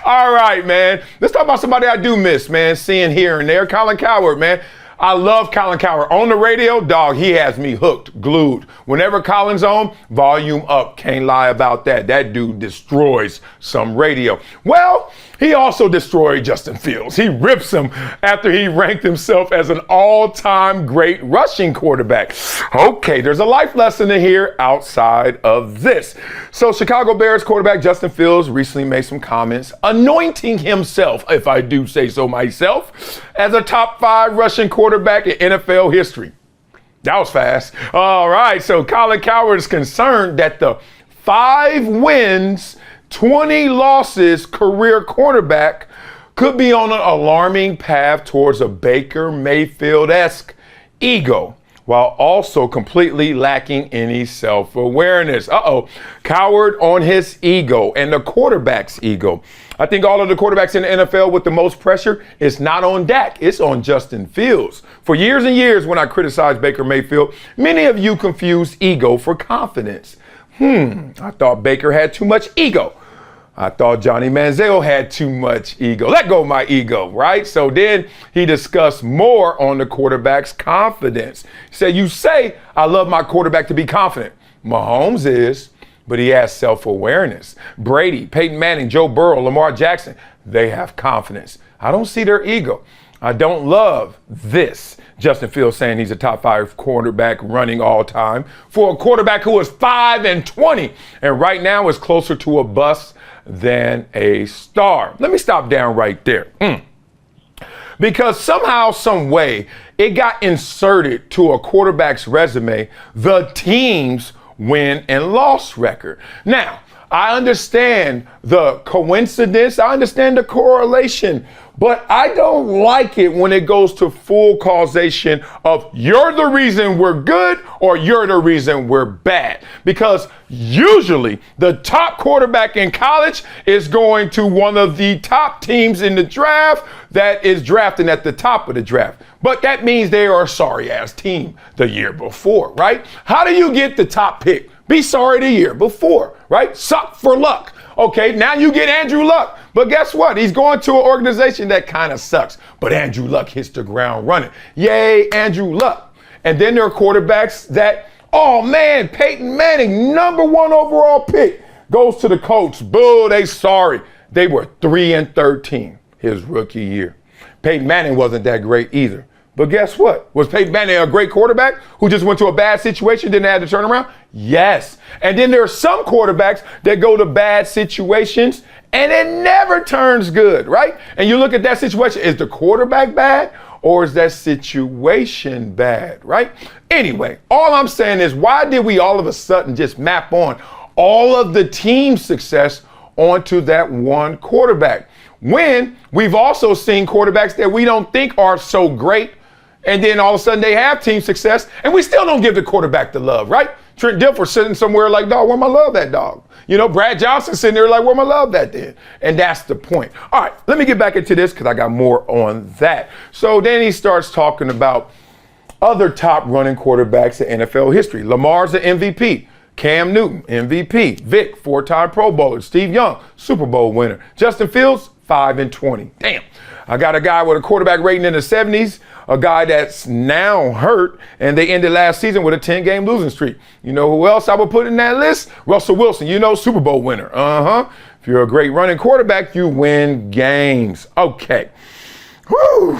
All right, man. Let's talk about somebody I do miss, man, seeing here and there. Colin Cowherd, man. I love Colin Cowherd. On the radio, dog, he has me hooked, glued. Whenever Colin's on, volume up. Can't lie about that. That dude destroys some radio. Well, he also destroyed Justin Fields. He rips him after he ranked himself as an all-time great rushing quarterback. Okay, there's a life lesson in here outside of this. So Chicago Bears quarterback Justin Fields recently made some comments anointing himself, if I do say so myself, as a top 5 rushing quarterback in NFL history. That was fast. All right, so Colin Cowherd is concerned that the 5 wins, 20 losses career quarterback could be on an alarming path towards a Baker Mayfield-esque ego, while also completely lacking any self-awareness. Cowherd on his ego and the quarterback's ego. I think all of the quarterbacks in the NFL with the most pressure is not on Dak, it's on Justin Fields. For years and years when I criticized Baker Mayfield, many of you confused ego for confidence. I thought Baker had too much ego. I thought Johnny Manziel had too much ego. Let go of my ego, right? So then he discussed more on the quarterback's confidence. He said, you say, I love my quarterback to be confident. Mahomes is, but he has self-awareness. Brady, Peyton Manning, Joe Burrow, Lamar Jackson, they have confidence. I don't see their ego. I don't love this. Justin Fields saying he's a top 5 quarterback running all time for a quarterback who was 5-20 and right now is closer to a bust than a star. Let me stop down right there. Because somehow, some way, it got inserted to a quarterback's resume, the team's win and loss record. Now, I understand the coincidence, I understand the correlation, but I don't like it when it goes to full causation of you're the reason we're good or you're the reason we're bad. Because usually the top quarterback in college is going to one of the top teams in the draft that is drafting at the top of the draft. But that means they are a sorry ass team the year before, right? How do you get the top pick? Be sorry the year before, right? Suck for luck. Okay, now you get Andrew Luck. But guess what? He's going to an organization that kind of sucks. But Andrew Luck hits the ground running. Yay, Andrew Luck. And then there are quarterbacks that, oh man, Peyton Manning, #1 overall pick, goes to the Colts. Boo, they sorry. They were 3-13 his rookie year. Peyton Manning wasn't that great either. But guess what? Was Peyton Manning a great quarterback who just went to a bad situation, didn't have to turn around? Yes. And then there are some quarterbacks that go to bad situations and it never turns good, right? And you look at that situation, is the quarterback bad or is that situation bad, right? Anyway, all I'm saying is, why did we all of a sudden just map on all of the team's success onto that one quarterback, when we've also seen quarterbacks that we don't think are so great, and then all of a sudden they have team success, and we still don't give the quarterback the love, right? Trent Dilfer sitting somewhere like, dog, where my love at, dog? You know, Brad Johnson sitting there like, where my love at then? And that's the point. All right, let me get back into this because I got more on that. So then he starts talking about other top running quarterbacks in NFL history. Lamar's an MVP. Cam Newton, MVP. Vic, 4-time Pro Bowler. Steve Young, Super Bowl winner. Justin Fields, 5-20. Damn. I got a guy with a quarterback rating in the 70s, a guy that's now hurt, and they ended last season with a 10-game losing streak. You know who else I would put in that list? Russell Wilson, you know, Super Bowl winner. If you're a great running quarterback, you win games. Okay. Whew.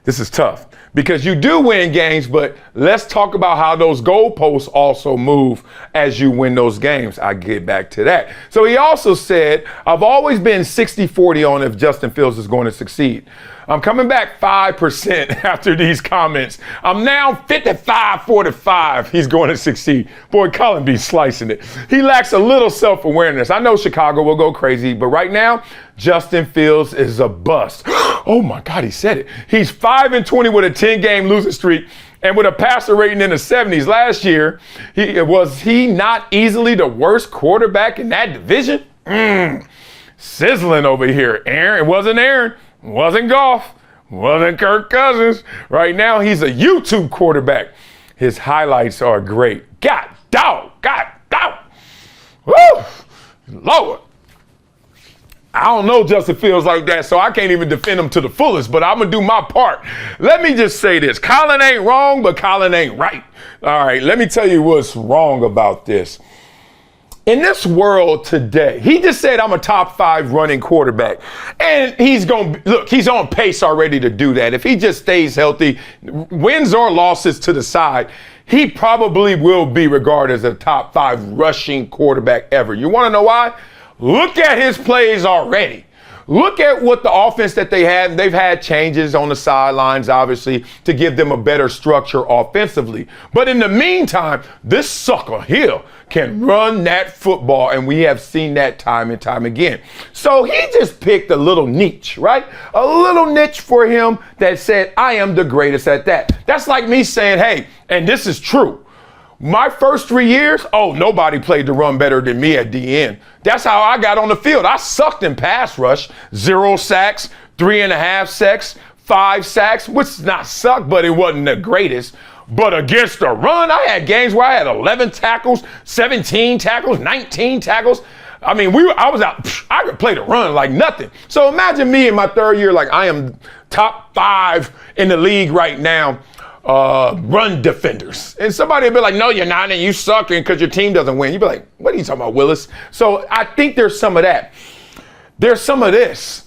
This is tough because you do win games, but let's talk about how those goalposts also move as you win those games. I get back to that. So he also said, I've always been 60-40 on if Justin Fields is going to succeed. I'm coming back 5% after these comments. I'm now 55-45. He's going to succeed. Boy, Colin be slicing it. He lacks a little self-awareness. I know Chicago will go crazy, but right now, Justin Fields is a bust. Oh my God, he said it. He's 5-20 with a 10-game losing streak and with a passer rating in the 70s. Last year, was he not easily the worst quarterback in that division? Sizzling over here. Aaron, it wasn't Aaron. Wasn't Goff, wasn't Kirk Cousins. Right now, he's a YouTube quarterback. His highlights are great. God dog. Woo! Lord. I don't know Justin Fields like that, so I can't even defend him to the fullest, but I'm going to do my part. Let me just say this. Colin ain't wrong, but Colin ain't right. All right, let me tell you what's wrong about this. In this world today, he just said I'm a top 5 running quarterback. And he's on pace already to do that. If he just stays healthy, wins or losses to the side, he probably will be regarded as a top 5 rushing quarterback ever. You want to know why? Look at his plays already. Look at what the offense that they had. They've had changes on the sidelines, obviously, to give them a better structure offensively. But in the meantime, this sucker here can run that football, and we have seen that time and time again. So he just picked a little niche, right? A little niche for him that said, I am the greatest at that. That's like me saying, hey, and this is true. My first 3 years, nobody played the run better than me at the end. That's how I got on the field. I sucked in pass rush, 0 sacks, 3.5 sacks, 5 sacks, which not sucked, but it wasn't the greatest. But against the run, I had games where I had 11 tackles, 17 tackles, 19 tackles. I mean, I was out. I could play the run like nothing. So imagine me in my 3rd year, like I am top 5 in the league right now. Run defenders. And somebody will be like, no, you're not, and you suck because your team doesn't win. You'd be like, what are you talking about, Willis? So I think there's some of that. There's some of this.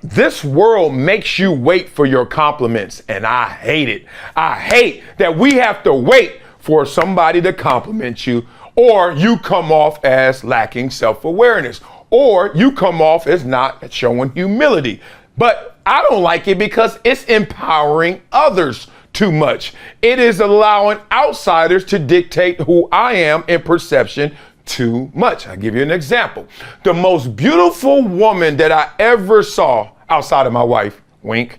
This world makes you wait for your compliments, and I hate it. I hate that we have to wait for somebody to compliment you, or you come off as lacking self-awareness, or you come off as not showing humility. But I don't like it because it's empowering others too much. It is allowing outsiders to dictate who I am in perception too much. I'll give you an example. The most beautiful woman that I ever saw outside of my wife, wink,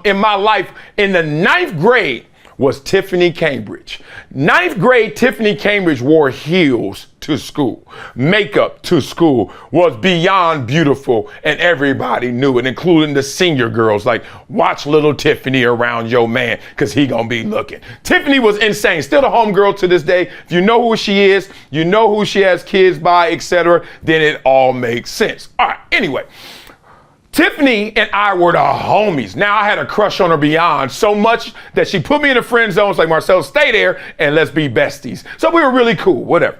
in my life in the 9th grade was Tiffany Cambridge. 9th grade, Tiffany Cambridge wore heels to school. Makeup to school, was beyond beautiful, and everybody knew it, including the senior girls. Like, watch little Tiffany around your man, because he gonna be looking. Tiffany was insane. Still the homegirl to this day. If you know who she is, you know who she has kids by, etc., then it all makes sense. All right, anyway. Tiffany and I were the homies. Now I had a crush on her beyond so much that she put me in the friend zone. It's like, Marcellus, stay there and let's be besties. So we were really cool, whatever.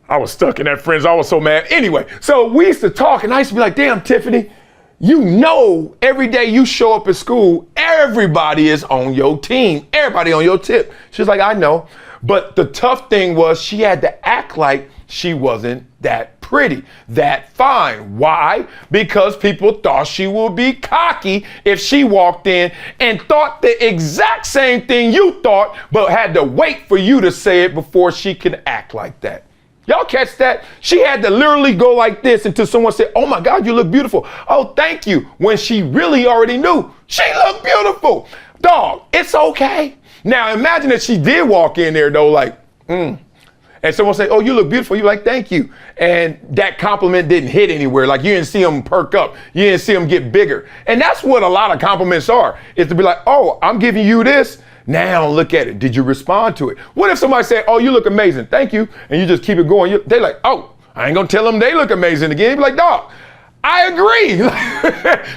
I was stuck in that friend zone. I was so mad. Anyway, so we used to talk and I used to be like, damn, Tiffany, you know, every day you show up at school, everybody is on your team. Everybody on your tip. She's like, I know. But the tough thing was she had to act like she wasn't that pretty, that fine. Why? Because people thought she would be cocky if she walked in and thought the exact same thing you thought, but had to wait for you to say it before she can act like that. Y'all catch that? She had to literally go like this until someone said, oh my God, you look beautiful. Oh, thank you. When she really already knew she looked beautiful. Dog, it's okay. Now imagine that she did walk in there though, like, and someone say, oh, you look beautiful. You're like, thank you. And that compliment didn't hit anywhere. Like you didn't see them perk up. You didn't see them get bigger. And that's what a lot of compliments are, is to be like, oh, I'm giving you this. Now look at it. Did you respond to it? What if somebody said, oh, you look amazing. Thank you. And you just keep it going. They're like, oh, I ain't going to tell them they look amazing again. You'd be like, dog, I agree.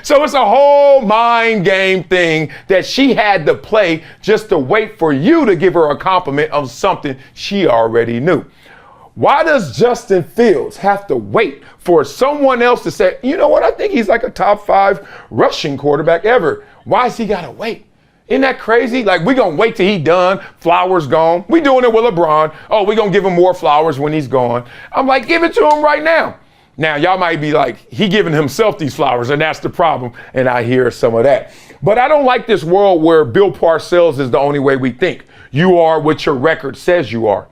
So it's a whole mind game thing that she had to play just to wait for you to give her a compliment of something she already knew. Why does Justin Fields have to wait for someone else to say, you know what, I think he's like a top 5 rushing quarterback ever? Why has he got to wait? Isn't that crazy? Like, we're going to wait till he done, flowers gone. We doing it with LeBron. Oh, we're going to give him more flowers when he's gone. I'm like, give it to him right now. Now, y'all might be like, he giving himself these flowers, and that's the problem. And I hear some of that. But I don't like this world where Bill Parcells is the only way we think. You are what your record says you are.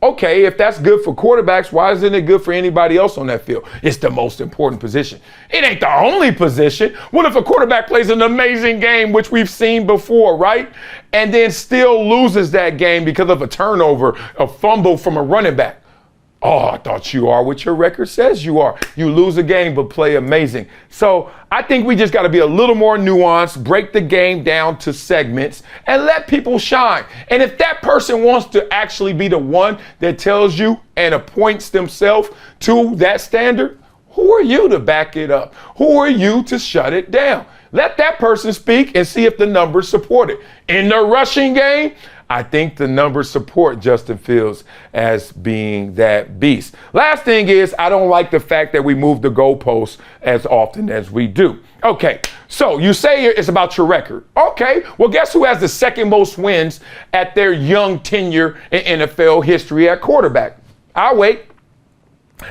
Okay, if that's good for quarterbacks, why isn't it good for anybody else on that field? It's the most important position. It ain't the only position. What if a quarterback plays an amazing game, which we've seen before, right? And then still loses that game because of a turnover, a fumble from a running back? Oh, I thought you are what your record says you are. You lose a game, but play amazing. So I think we just got to be a little more nuanced, break the game down to segments, and let people shine. And if that person wants to actually be the one that tells you and appoints themselves to that standard, Who are you to back it up? Who are you to shut it down? Let that person speak and see if the numbers support it. In the rushing game, I think the numbers support Justin Fields as being that beast. Last thing is, I don't like the fact that we move the goalposts as often as we do. Okay, so you say it's about your record. Okay, well, guess who has the second most wins at their young tenure in NFL history at quarterback? I'll wait.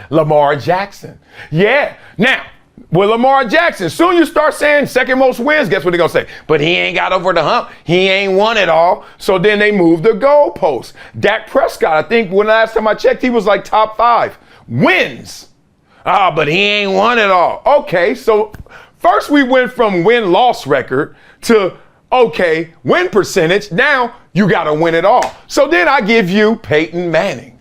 Lamar Jackson. Yeah. Now, with Lamar Jackson, soon you start saying second most wins, guess what they're going to say? But he ain't got over the hump. He ain't won it all. So then they move the goalposts. Dak Prescott, I think when last time I checked, he was like top 5 wins. But he ain't won it all. Okay, so first we went from win-loss record to, okay, win percentage. Now you got to win it all. So then I give you Peyton Manning.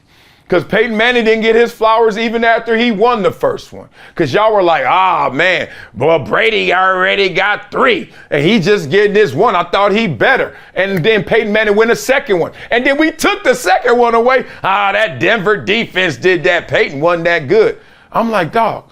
Because Peyton Manning didn't get his flowers even after he won the first one. Because y'all were like, man, well, Brady already got 3. And he just getting this one. I thought he better. And then Peyton Manning win the second one. And then we took the second one away. That Denver defense did that. Peyton wasn't that good. I'm like, dog,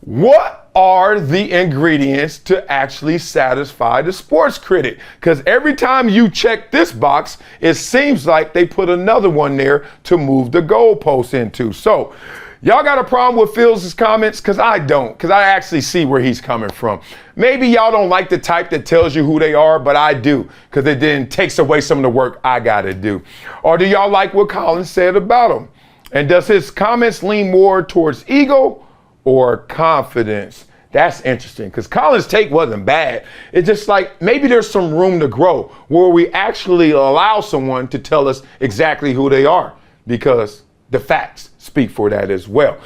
what are the ingredients to actually satisfy the sports critic? Because every time you check this box, it seems like they put another one there to move the goalposts into. So y'all got a problem with Fields' comments? Because I don't, because I actually see where he's coming from. Maybe y'all don't like the type that tells you who they are, but I do, because it then takes away some of the work I got to do. Or do y'all like what Colin said about him? And does his comments lean more towards ego or confidence? That's interesting, because Colin's take wasn't bad. It's just like maybe there's some room to grow where we actually allow someone to tell us exactly who they are, because the facts speak for that as well.